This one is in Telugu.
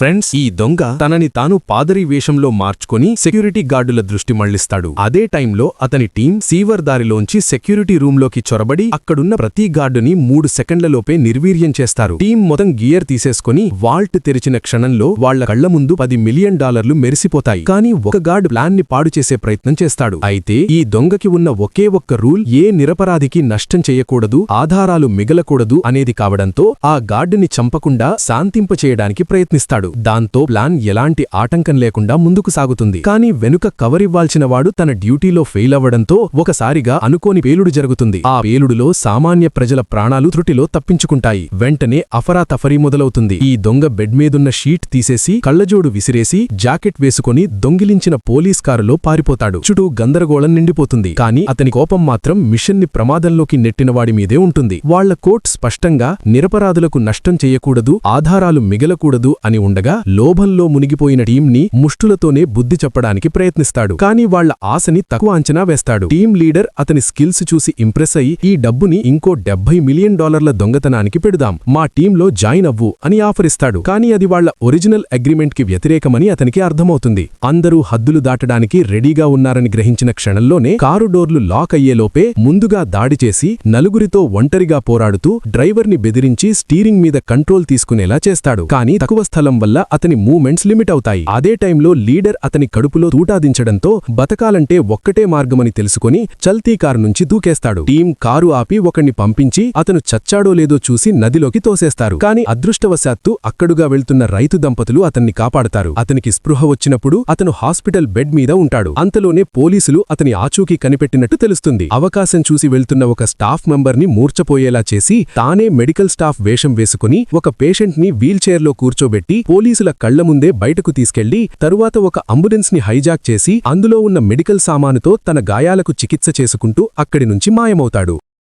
ఫ్రెండ్స్, ఈ దొంగ తనని తాను పాదరీ వేషంలో మార్చుకొని సెక్యూరిటీ గార్డుల దృష్టి మళ్లిస్తాడు. అదే టైంలో అతని టీం సీవర్ దారిలోంచి సెక్యూరిటీ రూంలోకి చొరబడి అక్కడున్న ప్రతి గార్డుని 3 సెకండ్లలోపే నిర్వీర్యం చేస్తారు. టీం మొత్తం గియర్ తీసేసుకుని వాల్ట్ తెరిచిన క్షణంలో వాళ్ల కళ్ల ముందు $10 మిలియన్ మెరిసిపోతాయి. కానీ ఒక గార్డ్ ప్లాన్ ని పాడు చేసే ప్రయత్నం చేస్తాడు. అయితే ఈ దొంగకి ఉన్న ఒకే ఒక్క రూల్, ఏ నిరపరాధికి నష్టం చేయకూడదు, ఆధారాలు మిగలకూడదు అనేది కావడంతో ఆ గార్డుని చంపకుండా శాంతింపచేయడానికి ప్రయత్నిస్తాడు. దాంతో ప్లాన్ ఎలాంటి ఆటంకం లేకుండా ముందుకు సాగుతుంది. కానీ వెనుక కవరివ్వాల్సిన వాడు తన డ్యూటీలో ఫెయిల్ అవ్వడంతో ఒకసారిగా అనుకోని పేలుడు జరుగుతుంది. ఆ పేలుడులో సామాన్య ప్రజల ప్రాణాలు త్రుటిలో తప్పించుకుంటాయి. వెంటనే అఫరాతఫరీ మొదలవుతుంది. ఈ దొంగ బెడ్ మీదున్న షీట్ తీసేసి కళ్లజోడు విసిరేసి జాకెట్ వేసుకుని దొంగిలించిన పోలీస్ కారులో పారిపోతాడు. చుట్టూ గందరగోళం నిండిపోతుంది. కానీ అతని కోపం మాత్రం మిషన్ ని ప్రమాదంలోకి నెట్టినవాడి మీదే ఉంటుంది. వాళ్ల కోర్ట్ స్పష్టంగా నిరపరాధులకు నష్టం చెయ్యకూడదు, ఆధారాలు మిగలకూడదు అని ఉండగా లోభంలో మునిగిపోయిన టీంని ముష్టులతోనే బుద్ధి చెప్పడానికి ప్రయత్నిస్తాడు. కానీ వాళ్ల ఆశని తక్కువ అంచనా వేస్తాడు. టీం లీడర్ అతని స్కిల్స్ చూసి ఇంప్రెస్ అయి ఈ డబ్బుని ఇంకో $70 మిలియన్ దొంగతనానికి పెడుదాం, మా టీంలో జాయిన్ అవ్వు అని ఆఫరిస్తాడు. కానీ అది వాళ్ల ఒరిజినల్ అగ్రిమెంట్ కి వ్యతిరేకమని అతనికి అర్థమవుతుంది. అందరూ హద్దులు దాటడానికి రెడీగా ఉన్నారని గ్రహించిన క్షణంలోనే కారు డోర్లు లాక్ అయ్యేలోపే ముందుగా దాడి చేసి నలుగురితో ఒంటరిగా పోరాడుతూ డ్రైవర్ని బెదిరించి స్టీరింగ్ మీద కంట్రోల్ తీసుకునేలా చేస్తాడు. కానీ తక్కువ స్థలం వల్ల అతని మూవ్మెంట్స్ లిమిట్ అవుతాయి. అదే టైంలో లీడర్ అతని కడుపులో తూటాదించడంతో బతకాలంటే ఒక్కటే మార్గమని తెలుసుకుని చల్తీ కారు నుంచి దూకేస్తాడు. టీం కారు ఆపి ఒకణ్ణి పంపించి అతను చచ్చాడో లేదో చూసి నదిలోకి తోసేస్తారు. కానీ అదృష్టవశాత్తు అక్కడుగా వెళ్తున్న రైతు దంపతులు అతన్ని కాపాడతారు. అతనికి స్పృహ వచ్చినప్పుడు అతను హాస్పిటల్ బెడ్ మీద ఉంటాడు. అంతలోనే పోలీసులు అతని ఆచూకీ కనిపెట్టినట్టు తెలుస్తుంది. అవకాశం చూసి వెళ్తున్న ఒక స్టాఫ్ మెంబర్ని మూర్ఛపోయేలా చేసి తానే మెడికల్ స్టాఫ్ వేషం వేసుకుని ఒక పేషెంట్ ని వీల్చైర్లో కూర్చోబెట్టి పోలీసుల కళ్ల ముందే బయటకు తీసుకెళ్లి తరువాత ఒక అంబులెన్స్ ని హైజాక్ చేసి అందులో ఉన్న మెడికల్ సామానుతో తన గాయాలకు చికిత్స చేసుకుంటూ అక్కడి నుంచి మాయమవుతాడు.